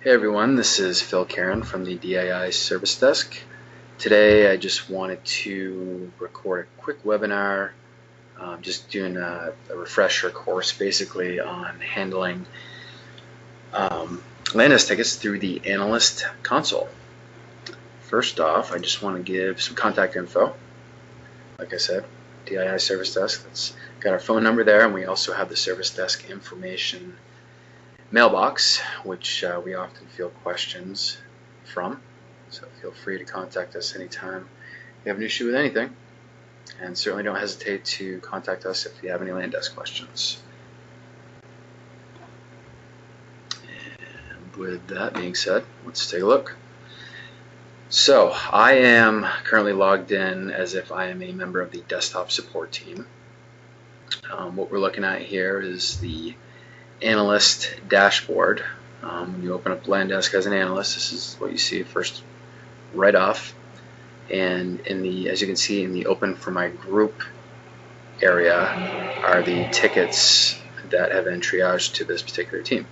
Hey everyone, this is Phil Karen from the DII Service Desk. Today I just wanted to record a quick webinar, just doing a refresher course basically on handling Analyst tickets through the Analyst console. First off, I just want to give some contact info. Like I said, DII Service Desk, that's got our phone number there, and we also have the Service Desk information mailbox, which we often field questions from, so feel free to contact us anytime you have an issue with anything, and certainly don't hesitate to contact us if you have any land desk questions. And with that being said, let's take a look. So I am currently logged in as if I am a member of the desktop support team. What we're looking at here is the Analyst dashboard. When you open up LandDesk as an analyst, this is what you see first right off, and as you can see in the open for my group area are the tickets that have been triaged to this particular team.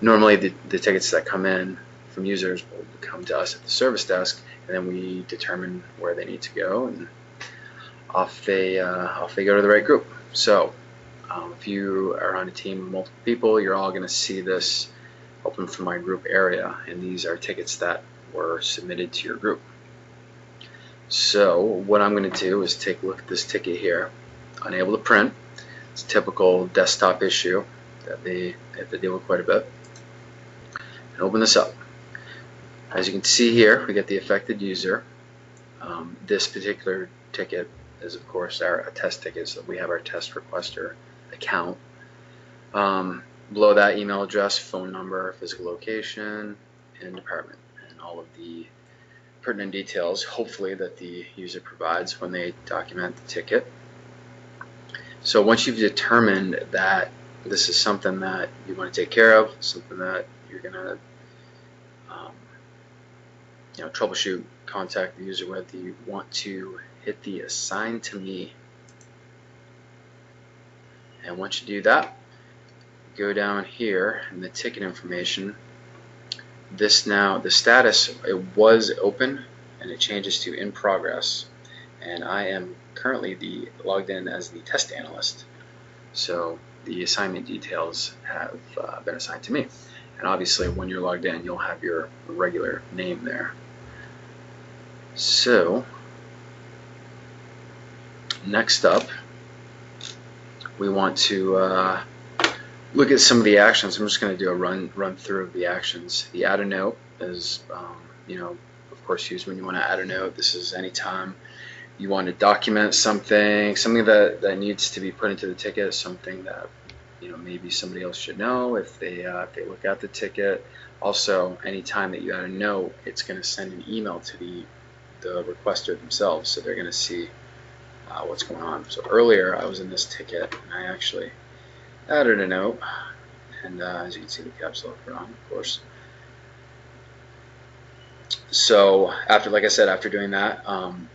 Normally the tickets that come in from users will come to us at the service desk, and then we determine where they need to go, and off they go to the right group. So if you are on a team of multiple people, you're all going to see this open from my group area, and these are tickets that were submitted to your group. So what I'm going to do is take a look at this ticket here, unable to print. It's a typical desktop issue that they have to deal with quite a bit. And open this up. As you can see here, we get the affected user. This particular ticket is of course a test ticket, so we have our test requester account. Below that, email address, phone number, physical location, and department, and all of the pertinent details, hopefully, that the user provides when they document the ticket. So once you've determined that this is something that you want to take care of, something that you're going to troubleshoot, contact the user with, you want to hit the assign to me. And once you do that, go down here in the ticket information. This now, the status, it was open and it changes to in progress, and I am currently logged in as the test analyst, so the assignment details have been assigned to me. And obviously when you're logged in, you'll have your regular name there. So next up, we want to look at some of the actions. I'm just going to do a run through of the actions. The add a note is, of course, used when you want to add a note. This is anytime you want to document something that needs to be put into the ticket, something that maybe somebody else should know if they look at the ticket. Also, anytime that you add a note, it's going to send an email to the requester themselves, so they're going to see what's going on. So earlier I was in this ticket and I actually added a note, and as you can see, the caps lock are on, of course. So like I said, after doing that, an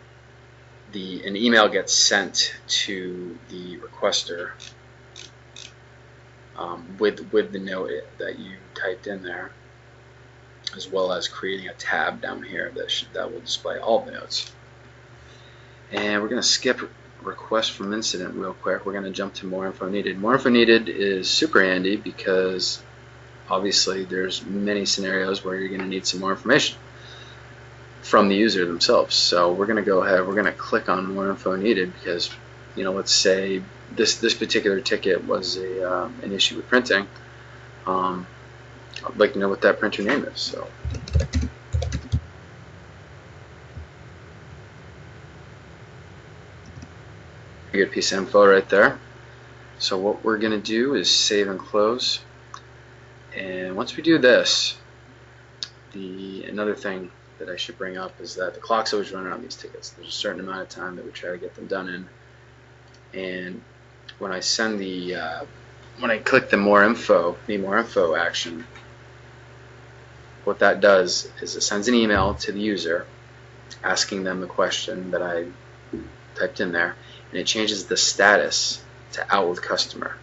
email gets sent to the requester with the note that you typed in there, as well as creating a tab down here that will display all the notes. And we're going to skip request from incident real quick. We're going to jump to more info needed. More info needed is super handy because obviously there's many scenarios where you're going to need some more information from the user themselves. So we're going to go ahead, we're going to click on more info needed because, let's say this particular ticket was an issue with printing. I'd like to know what that printer name is. So good piece of info right there. So what we're going to do is save and close. And once we do this, another thing that I should bring up is that the clock's always running on these tickets. There's a certain amount of time that we try to get them done in. And when I send when I click the more info action, what that does is it sends an email to the user asking them the question that I typed in there, and it changes the status to out with customer.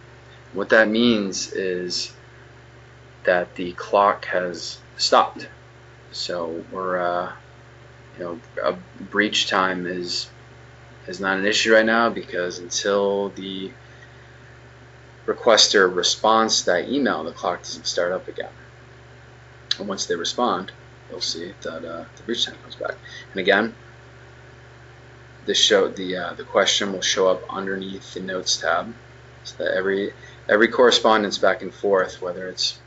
What that means is that the clock has stopped. So we're a breach time is not an issue right now, because until the requester responds to that email, the clock doesn't start up again. And once they respond, you'll see that the breach time comes back. And again, the question will show up underneath the Notes tab, so that every correspondence back and forth, whether it's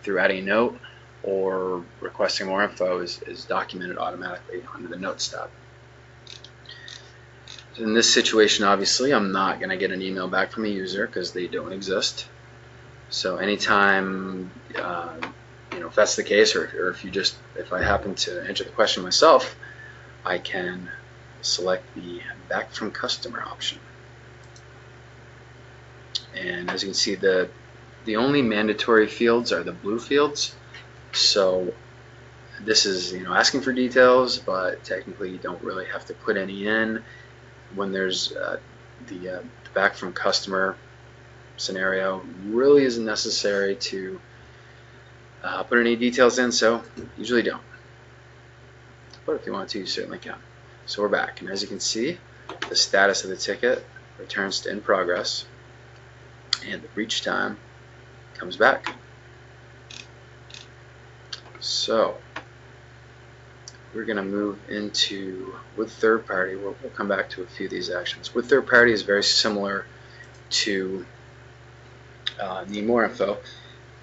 through adding a note or requesting more info, is documented automatically under the Notes tab. In this situation, obviously, I'm not going to get an email back from a user because they don't exist. So anytime, if that's the case, or if I happen to enter the question myself, I can select the Back from Customer option. And as you can see, the only mandatory fields are the blue fields. So this is asking for details, but technically you don't really have to put any in. When there's the Back from Customer scenario, really isn't necessary to put any details in, so usually don't. But if you want to, you certainly can. So we're back, and as you can see, the status of the ticket returns to in progress, and the breach time comes back. So we're going to move into, with third party, we'll come back to a few of these actions. With third party is very similar to Need More Info,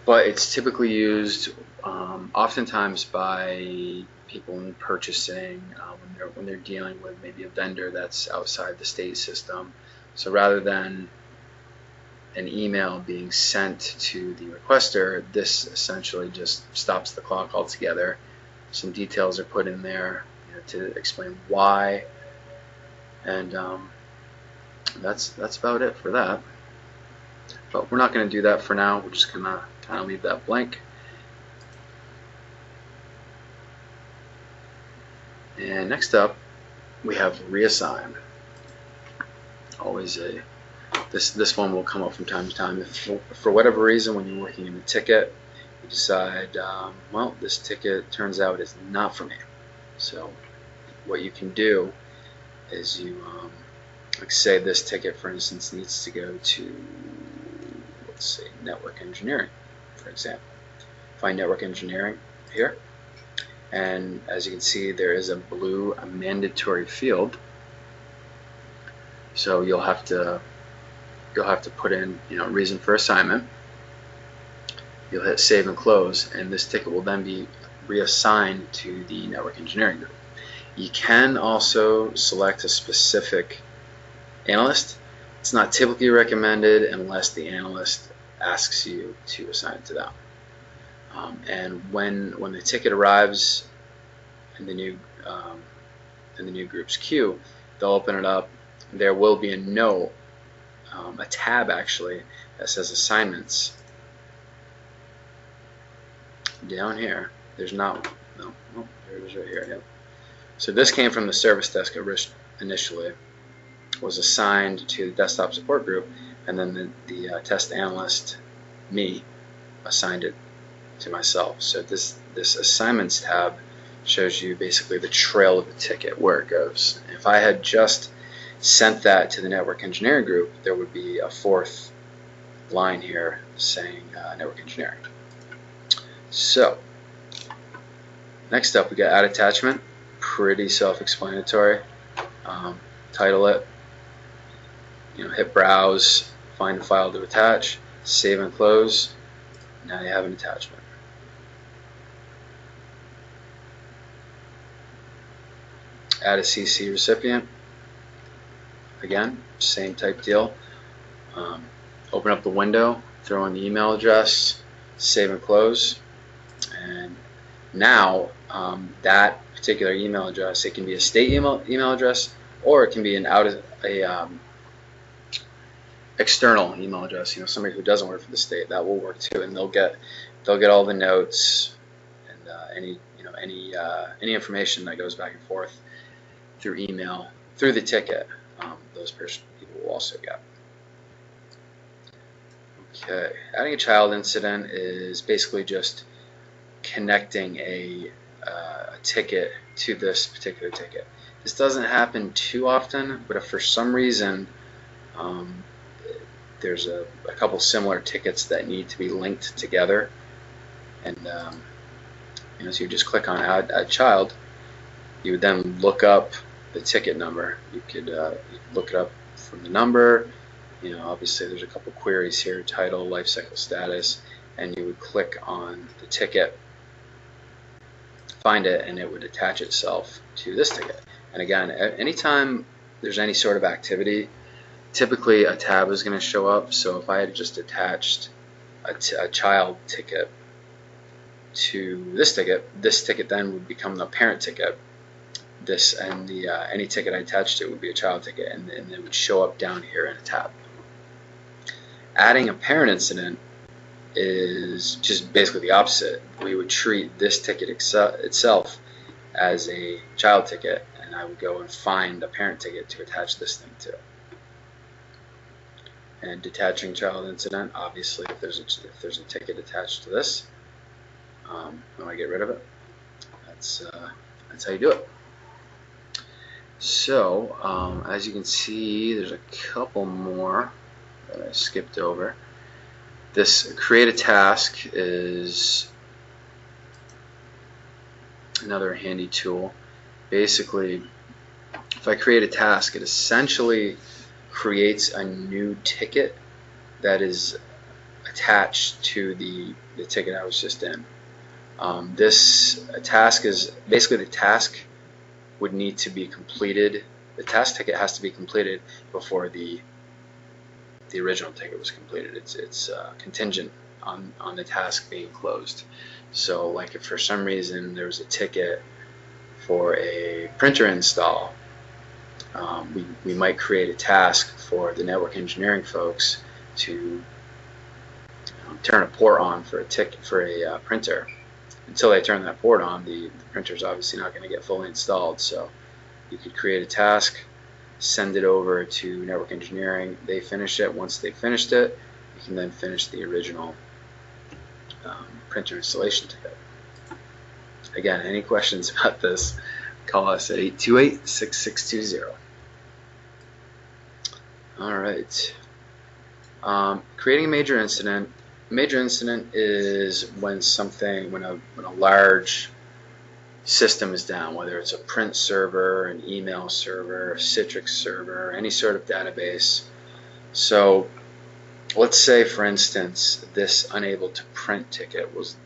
but it's typically used oftentimes by people in purchasing when they're dealing with maybe a vendor that's outside the state system. So rather than an email being sent to the requester, this essentially just stops the clock altogether. Some details are put in there to explain why, and that's about it for that. But we're not going to do that for now. We're just going to kind of leave that blank. And next up, we have reassign. Always this one will come up from time to time. If for whatever reason, when you're working in a ticket, you decide, well, this ticket turns out is not for me. So what you can do is you, like say this ticket, for instance, needs to go to, let's say, network engineering, for example. Find network engineering here, and as you can see, there is a blue mandatory field. So you'll have to put in reason for assignment. You'll hit save and close, and this ticket will then be reassigned to the network engineering group. You can also select a specific analyst. It's not typically recommended unless the analyst asks you to assign it to them. And when the ticket arrives in the new group's queue, they'll open it up. There will be a note, a tab actually, that says assignments. Down here, there's not, no, there it is right here. Yep. So this came from the service desk initially, was assigned to the desktop support group, and then the test analyst, me, assigned it to myself. So this assignments tab shows you basically the trail of the ticket, where it goes. If I had just sent that to the network engineering group, there would be a fourth line here saying network engineering. So next up, we got add attachment. Pretty self-explanatory. Title it, hit browse, find the file to attach, save and close. Now you have an attachment. Add a CC recipient. Again, same type deal. Open up the window, throw in the email address, save and close, and now that particular email address, it can be a state email address, or it can be an external email address. Somebody who doesn't work for the state, that will work too, and they'll get all the notes and any information that goes back and forth through email through the ticket. Those people will also get. Okay, adding a child incident is basically just connecting a ticket to this particular ticket. This doesn't happen too often, but if for some reason there's a couple similar tickets that need to be linked together, and so you just click on add child, you would then look up the ticket number. You could look it up from the number. Obviously there's a couple queries here: title, life cycle status, and you would click on the ticket, find it, and it would attach itself to this ticket. And again, anytime there's any sort of activity, typically a tab is going to show up. So if I had just attached a child ticket to this ticket then would become the parent ticket. Any ticket I attached to it would be a child ticket, and it would show up down here in a tab. Adding a parent incident is just basically the opposite. We would treat this ticket itself as a child ticket, and I would go and find a parent ticket to attach this thing to. And detaching child incident, obviously, if there's a ticket attached to this, when I get rid of it, that's how you do it. So as you can see, there's a couple more that I skipped over. This create a task is another handy tool. Basically, if I create a task, it essentially creates a new ticket that is attached to the ticket I was just in. This task is basically, the task would need to be completed. The task ticket has to be completed before the original ticket was completed. It's contingent on the task being closed. So like if for some reason there was a ticket for a printer install, we might create a task for the network engineering folks to turn a port on for a printer. Until they turn that port on, the printer is obviously not going to get fully installed. So you could create a task, send it over to network engineering. They finish it. Once they finished it, you can then finish the original printer installation ticket. Again, any questions about this, call us at 828-6620. All right. Creating a major incident. A major incident is when a large system is down, whether it's a print server, an email server, a Citrix server, any sort of database. So let's say, for instance, this unable to print ticket was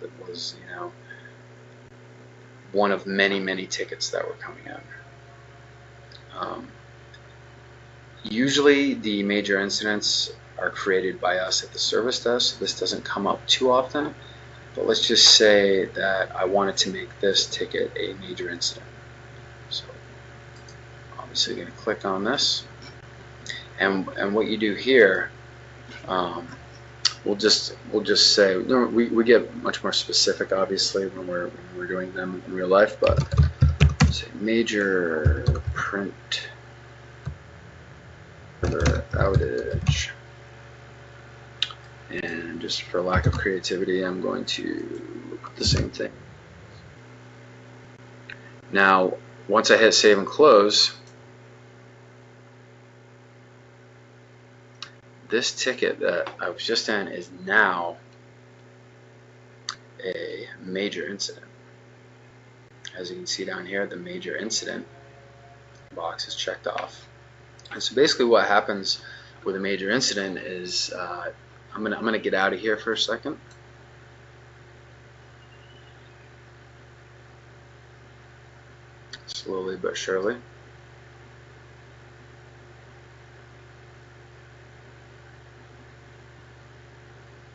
one of many tickets that were coming in. Usually the major incidents are created by us at the service desk, so this doesn't come up too often. But let's just say that I wanted to make this ticket a major incident. So obviously going to click on this, and what you do here, we'll just say, we get much more specific obviously when we're doing them in real life, but say major print server outage. And just for lack of creativity, I'm going to put the same thing. Now, once I hit save and close, this ticket that I was just in is now a major incident. As you can see down here, the major incident box is checked off. And so basically what happens with a major incident is I'm gonna get out of here for a second. Slowly but surely.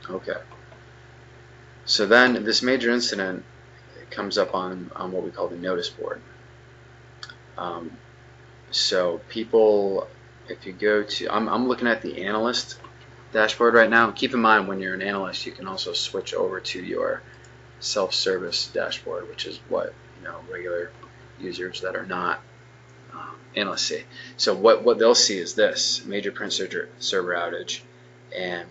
Okay. So then this major incident comes up on what we call the notice board. So people, if you go to, I'm looking at the Analyst dashboard right now. Keep in mind, when you're an analyst, you can also switch over to your self-service dashboard, which is what regular users that are not analysts see. So what they'll see is this major print server outage, and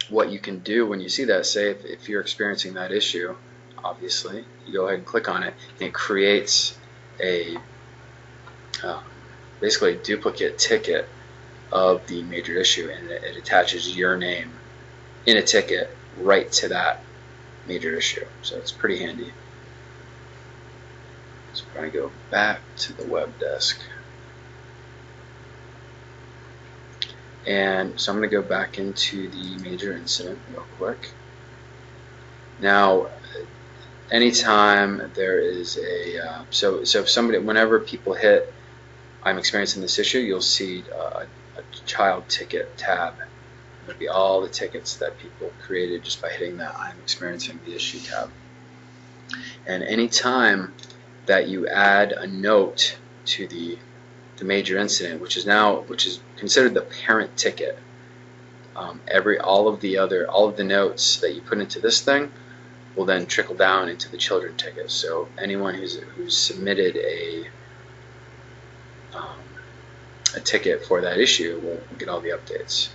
what you can do when you see that, say if you're experiencing that issue, obviously, you go ahead and click on it, and it creates a basically a duplicate ticket of the major issue, and it attaches your name in a ticket right to that major issue. So it's pretty handy. So we're going to go back to the web desk. And so I'm going to go back into the major incident real quick. Now, anytime there is a, so if somebody, whenever people hit, I'm experiencing this issue, you'll see a child ticket tab. It'll be all the tickets that people created just by hitting that I'm experiencing the issue tab. And anytime that you add a note to the major incident, which is considered the parent ticket, all of the notes that you put into this thing will then trickle down into the children ticket. So anyone who's submitted a ticket for that issue will get all the updates.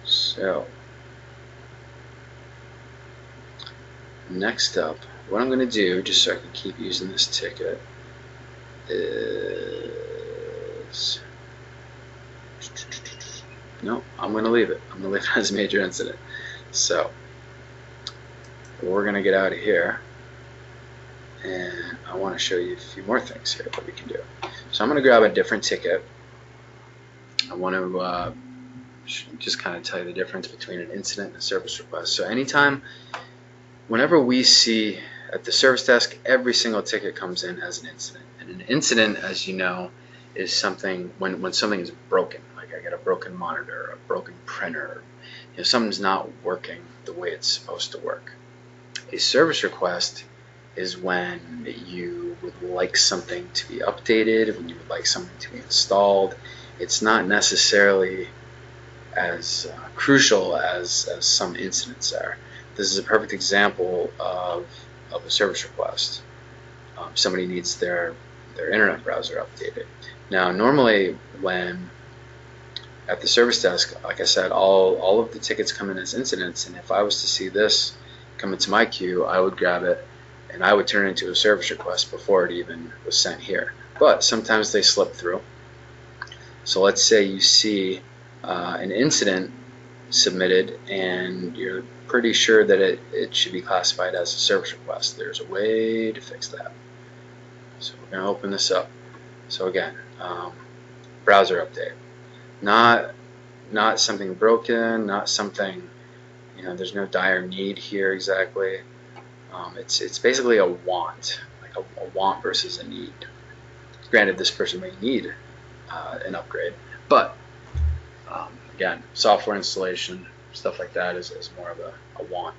So next up, what I'm going to do, just so I can keep using this ticket, is no, I'm going to leave it. I'm going to leave it as a major incident. So we're going to get out of here, and I want to show you a few more things here that we can do. So I'm going to grab a different ticket. I want to just kind of tell you the difference between an incident and a service request. So whenever we see at the service desk, every single ticket comes in as an incident. And an incident, as you know, is something when something is broken. Like I got a broken monitor, a broken printer, something's not working the way it's supposed to work. A service request is when you would like something to be updated, when you would like something to be installed. It's not necessarily as crucial as some incidents are. This is a perfect example of a service request. Somebody needs their internet browser updated. Now, normally when at the service desk, like I said, all of the tickets come in as incidents, and if I was to see this come into my queue, I would grab it and I would turn it into a service request before it even was sent here. But sometimes they slip through. So let's say you see an incident submitted and you're pretty sure that it should be classified as a service request. There's a way to fix that. So we're going to open this up. So again, browser update. Not something broken, not something, there's no dire need here exactly. It's basically a want, like a want versus a need. Granted, this person may need an upgrade, but again, software installation, stuff like that is more of a want.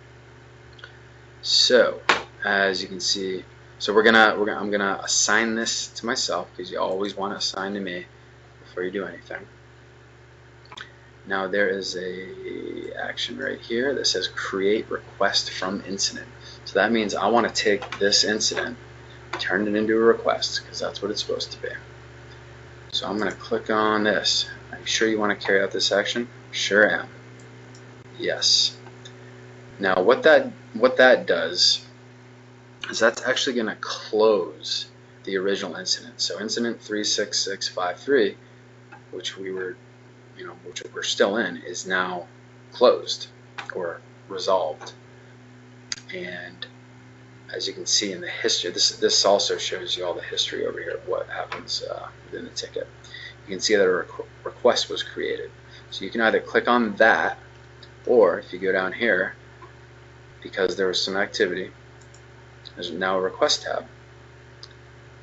So as you can see, so I'm gonna assign this to myself, because you always want to assign to me before you do anything. Now there is a action right here that says create request from incident. So that means I want to take this incident, turn it into a request, because that's what it's supposed to be. So I'm going to click on this. Are you sure you want to carry out this action? Sure am. Yes. Now what that does is that's actually going to close the original incident. So incident 36653, which we're still in, is now closed or resolved. And as you can see in the history, this also shows you all the history over here of what happens within the ticket. You can see that a request was created. So you can either click on that, or if you go down here, because there was some activity, there's now a request tab.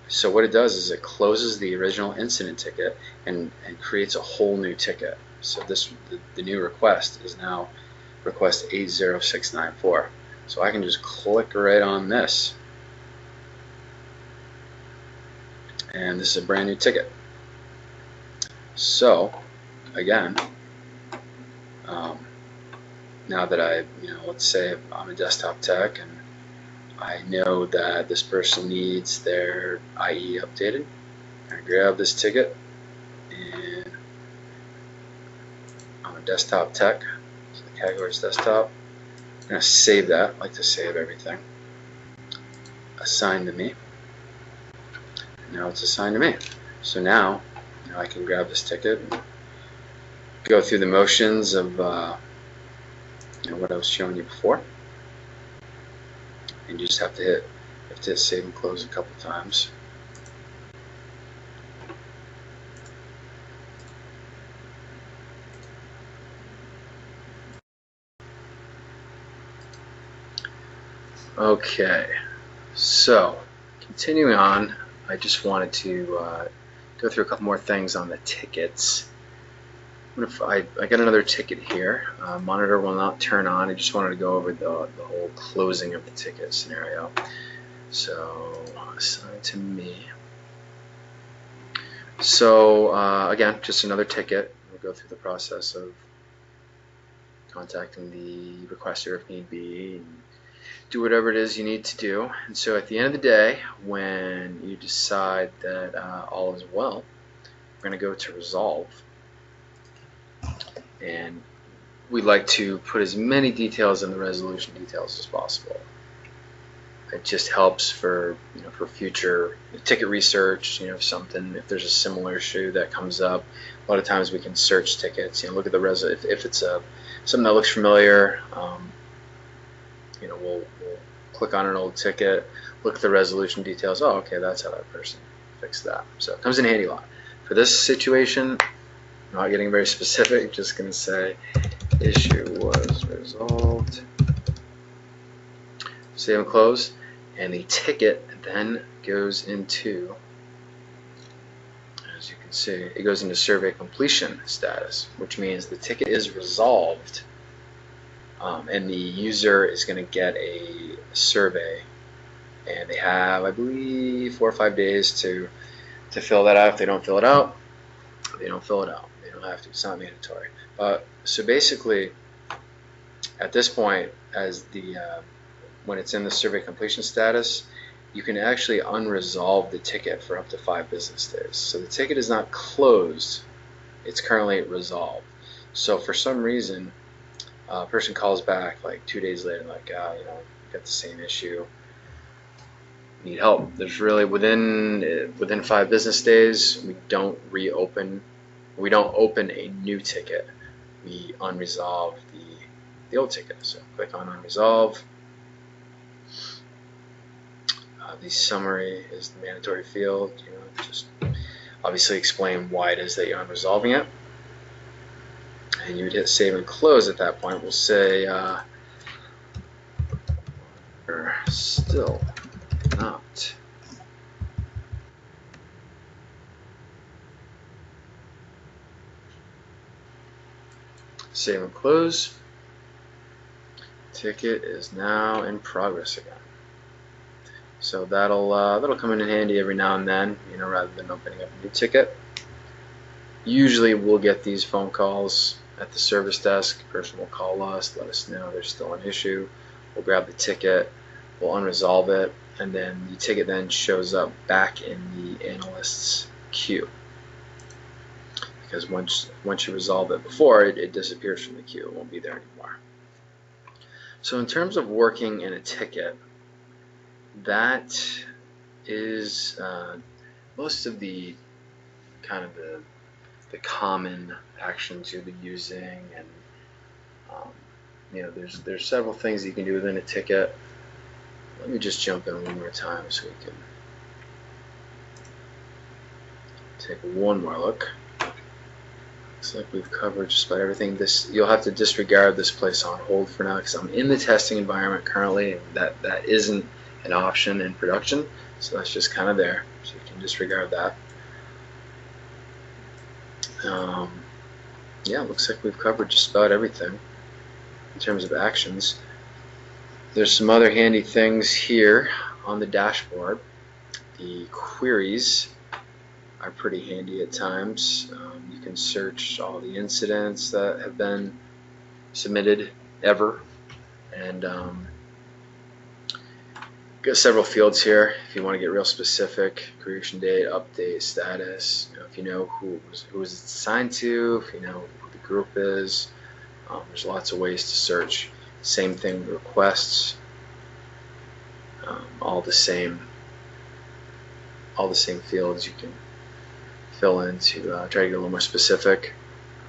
So what it does is it closes the original incident ticket and creates a whole new ticket. So the new request is now request 80694. So I can just click right on this, and this is a brand new ticket. So again, now that let's say I'm a desktop tech and I know that this person needs their IE updated, I grab this ticket, and I'm a desktop tech, so the category is desktop. I'm going to save that. I like to save everything. Assigned to me. Now it's assigned to me. So now, I can grab this ticket and go through the motions of what I was showing you before. And you just have to hit save and close a couple times. Okay, so continuing on, I just wanted to go through a couple more things on the tickets. I got another ticket here. Monitor will not turn on. I just wanted to go over the whole closing of the ticket scenario. So assigned to me. So again, just another ticket. We'll go through the process of contacting the requester if need be, and do whatever it is you need to do. And so at the end of the day, when you decide that all is well, we're going to go to resolve. And we'd like to put as many details in the resolution details as possible. It just helps for for future ticket research. If there's a similar issue that comes up, a lot of times we can search tickets. Look at the if it's something that looks familiar. We'll click on an old ticket, look at the resolution details. Oh, okay, that's how that person fixed that. So it comes in handy a lot. For this situation, I'm not getting very specific, just going to say issue was resolved. Save and close. And the ticket then goes into, as you can see, it goes into survey completion status, which means the ticket is resolved. And the user is going to get a survey, and they have, I believe, 4 or 5 days to fill that out. If they don't fill it out, they don't fill it out. They don't have to. It's not mandatory. So basically, at this point, when it's in the survey completion status, you can actually unresolve the ticket for up to 5 business days. So the ticket is not closed; it's currently resolved. So for some reason, a person calls back like 2 days later, like, got the same issue, need help. There's really within 5 business days, we don't open a new ticket. We unresolve the old ticket. So click on unresolve. The summary is the mandatory field. Just obviously explain why it is that you're unresolving it. And you would hit save and close at that point. We'll say we're still not save and close. Ticket is now in progress again. So that'll come in handy every now and then, rather than opening up a new ticket. Usually we'll get these phone calls at the service desk. The person will call us, let us know there's still an issue. We'll grab the ticket, we'll unresolve it, and then the ticket then shows up back in the analyst's queue. Because once you resolve it before, it disappears from the queue. It won't be there anymore. So in terms of working in a ticket, that is most of the kind of the common actions you'll be using, and there's several things you can do within a ticket. Let me just jump in one more time so we can take one more look. Looks like we've covered just about everything. You'll have to disregard this place on hold for now because I'm in the testing environment currently, and that isn't an option in production, so that's just kind of there, so you can disregard that. Yeah, looks like we've covered just about everything in terms of actions. There's some other handy things here on the dashboard. The queries are pretty handy at times. You can search all the incidents that have been submitted ever, and got several fields here if you want to get real specific: creation date, update, status. If you know who it was assigned to, if you know who the group is. There's lots of ways to search. Same thing with requests. All the same fields you can fill in to try to get a little more specific.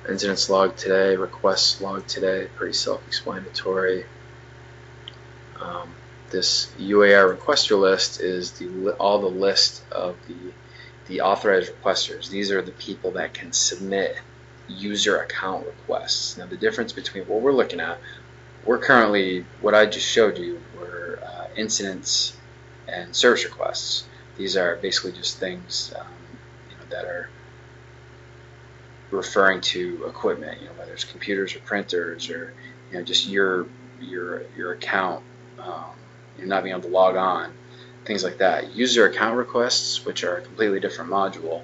Incidents log today, requests log today, pretty self-explanatory. This UAR requester list is all the list of the authorized requesters. These are the people that can submit user account requests. Now the difference between what we're looking at, we're currently, what I just showed you were incidents and service requests. These are basically just things that are referring to equipment, whether it's computers or printers or just your account, you're not being able to log on, things like that. User account requests, which are a completely different module,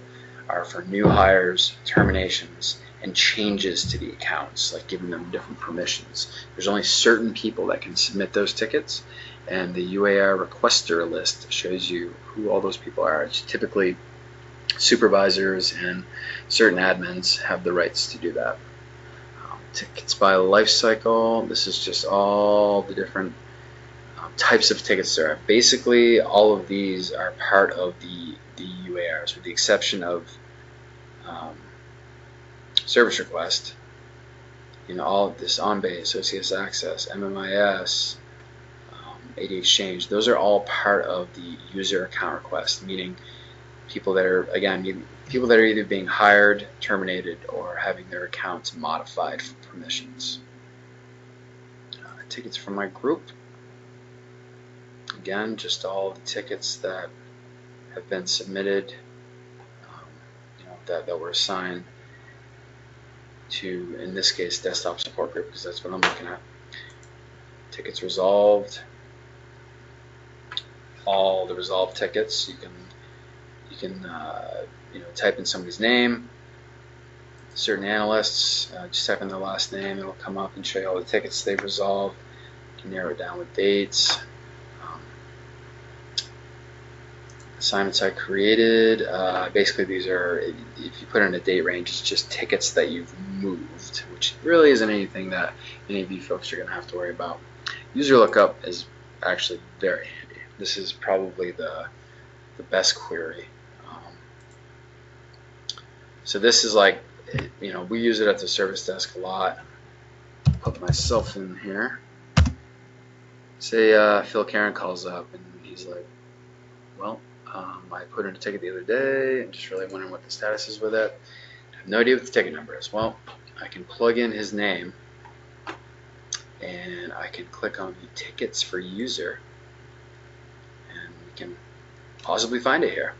are for new hires, terminations, and changes to the accounts, like giving them different permissions. There's only certain people that can submit those tickets, and the UAR requester list shows you who all those people are. It's typically supervisors and certain admins have the rights to do that. Tickets by life cycle. This is just all the different types of tickets there are. Basically, all of these are part of the UARs, with the exception of service request. All of this on-base, OCS access, MMIS, AD exchange. Those are all part of the user account request, meaning people that are either being hired, terminated, or having their accounts modified for permissions. Tickets from my group. Again, just all the tickets that have been submitted, that were assigned to, in this case, desktop support group, because that's what I'm looking at. Tickets resolved. All the resolved tickets. You can type in somebody's name. Certain analysts, just type in their last name, it'll come up and show you all the tickets they've resolved. You can narrow it down with dates. Assignments I created. Basically, these are, if you put in a date range, it's just tickets that you've moved, which really isn't anything that any of you folks are going to have to worry about. User lookup is actually very handy. This is probably the best query. So this is like, we use it at the service desk a lot. Put myself in here. Say Phil Karen calls up and he's like, well, I put in a ticket the other day and just really wondering what the status is with it. I have no idea what the ticket number is. Well, I can plug in his name and I can click on the tickets for user and we can possibly find it here.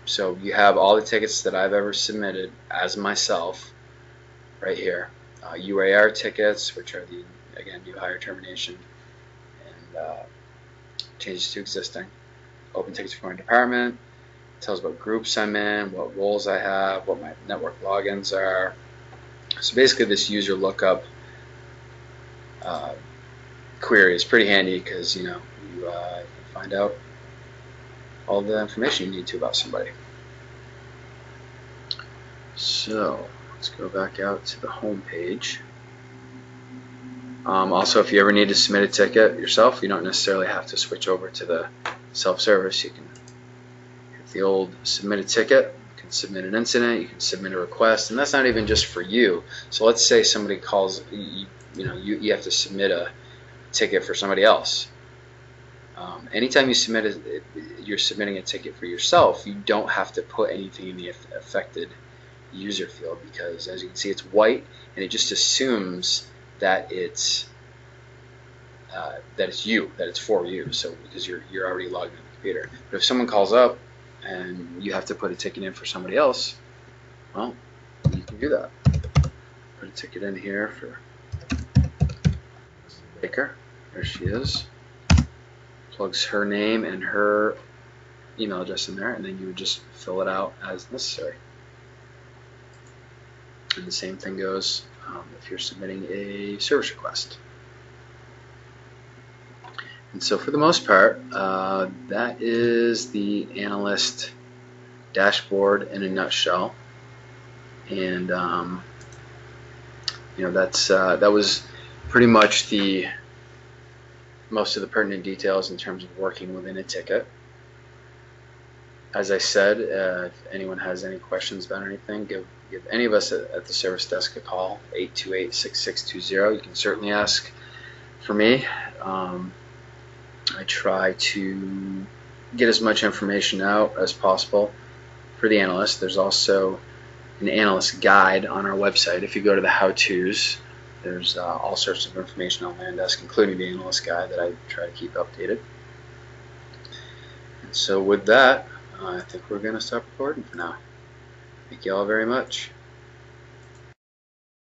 So you have all the tickets that I've ever submitted as myself right here. UAR tickets, which are the, again, new hire, termination, and changes to existing. Open tickets for my department. Tells what groups I'm in, what roles I have, what my network logins are. So basically this user lookup query is pretty handy because you can find out all the information you need to about somebody. So let's go back out to the home page. Also, if you ever need to submit a ticket yourself, you don't necessarily have to switch over to the self-service. You can hit the old submit a ticket, you can submit an incident, you can submit a request, and that's not even just for you. So let's say somebody calls, you have to submit a ticket for somebody else. Anytime you you're submitting a ticket for yourself, you don't have to put anything in the affected user field, because as you can see, it's white and it just assumes that it's you, that it's for you. So because you're already logged into the computer. But if someone calls up and you have to put a ticket in for somebody else, well, you can do that. Put a ticket in here for Baker. There she is. Plugs her name and her email address in there, and then you would just fill it out as necessary. And the same thing goes if you're submitting a service request. And so for the most part, that is the Analyst dashboard in a nutshell. And that was pretty much most of the pertinent details in terms of working within a ticket. As I said, if anyone has any questions about anything, give any of us at the service desk a call, 828-6620. You can certainly ask for me. I try to get as much information out as possible for the analyst. There's also an analyst guide on our website. If you go to the how-tos, there's all sorts of information on Landesk, including the analyst guide that I try to keep updated. And so with that, I think we're going to stop recording for now. Thank you all very much.